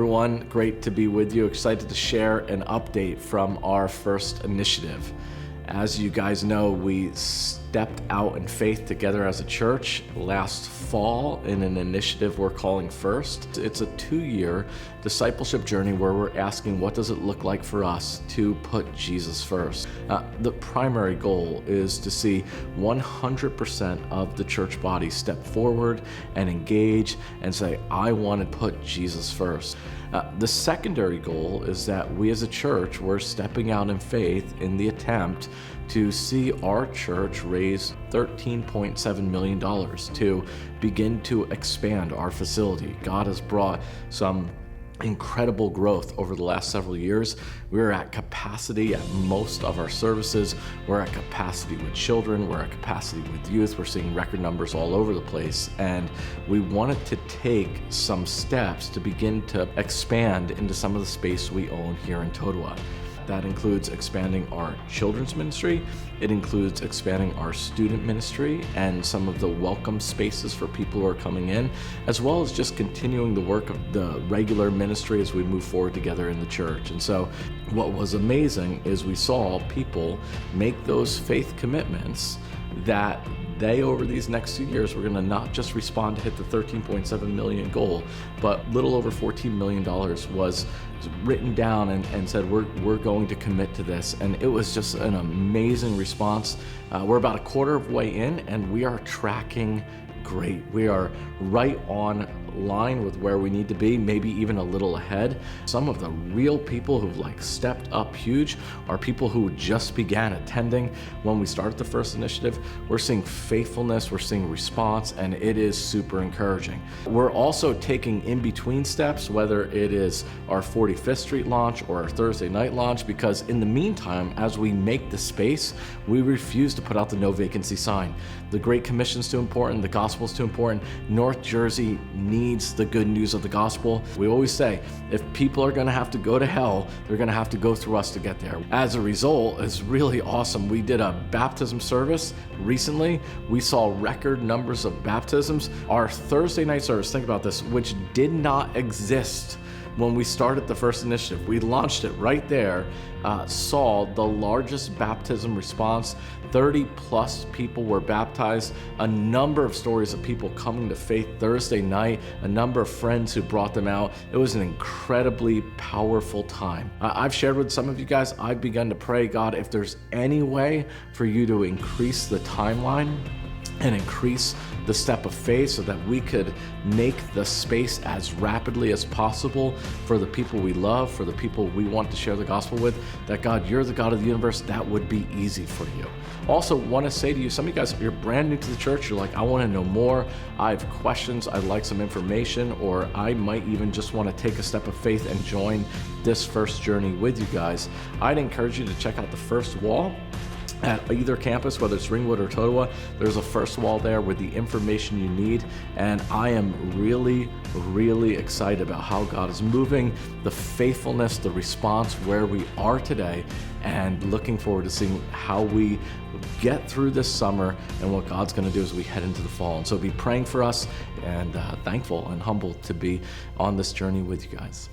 everyone, great to be with you. Excited to share an update from our first initiative. As you guys know, we stepped out in faith together as a church last fall in an initiative we're calling First. It's a 2-year discipleship journey where we're asking, what does it look like for us to put Jesus first? The primary goal is to see 100% of the church body step forward and engage and say, I want to put Jesus first. The secondary goal is that we as a church, we're stepping out in faith in the attempt to see our church raise $13.7 million to begin to expand our facility. God has brought some incredible growth over the last several years. We're at capacity at most of our services. We're at capacity with children. We're at capacity with youth. We're seeing record numbers all over the place. And we wanted to take some steps to begin to expand into some of the space we own here in Totowa. That includes expanding our children's ministry. It includes expanding our student ministry and some of the welcome spaces for people who are coming in, as well as just continuing the work of the regular ministry as we move forward together in the church. And so what was amazing is we saw people make those faith commitments that they, over these next 2 years, we're going to not just respond to hit the 13.7 million goal, but little over $14 million was written down and said, we're going to commit to this. And it was just an amazing response. We're about a quarter of way in and we are tracking great. We are right on line with where we need to be, maybe even a little ahead. Some of the real people who've stepped up huge are people who just began attending when we started the first initiative. We're seeing faithfulness, we're seeing response, and it is super encouraging. We're also taking in-between steps, whether it is our 45th Street launch or our Thursday night launch, because in the meantime, as we make the space, we refuse to put out the no vacancy sign. The Great Commission's too important, the gospel's too important. North Jersey needs the good news of the gospel. We always say, if people are gonna have to go to hell, they're gonna have to go through us to get there. As a result, it's really awesome. We did a baptism service recently. We saw record numbers of baptisms. Our Thursday night service, think about this, which did not exist when we started the first initiative. We launched it right there, saw the largest baptism response. 30 plus people were baptized, a number of stories of people coming to faith Thursday night, a number of friends who brought them out. It was an incredibly powerful time. I've shared with some of you guys, I've begun to pray, God, if there's any way for you to increase the timeline and increase the step of faith so that we could make the space as rapidly as possible for the people we love, for the people we want to share the gospel with, that God, you're the God of the universe, that would be easy for you. Also want to say to you, some of you guys, you're brand new to the church, you're like, I want to know more, I have questions, I'd like some information, or I might even just want to take a step of faith and join this first journey with you guys. I'd encourage you to check out the First Wall at either campus, whether it's Ringwood or Totowa. There's a First Wall there with the information you need, and I am really excited about how God is moving, the faithfulness, the response where we are today, and looking forward to seeing how we get through this summer and what God's going to do as we head into the fall. And so be praying for us, and thankful and humbled to be on this journey with you guys.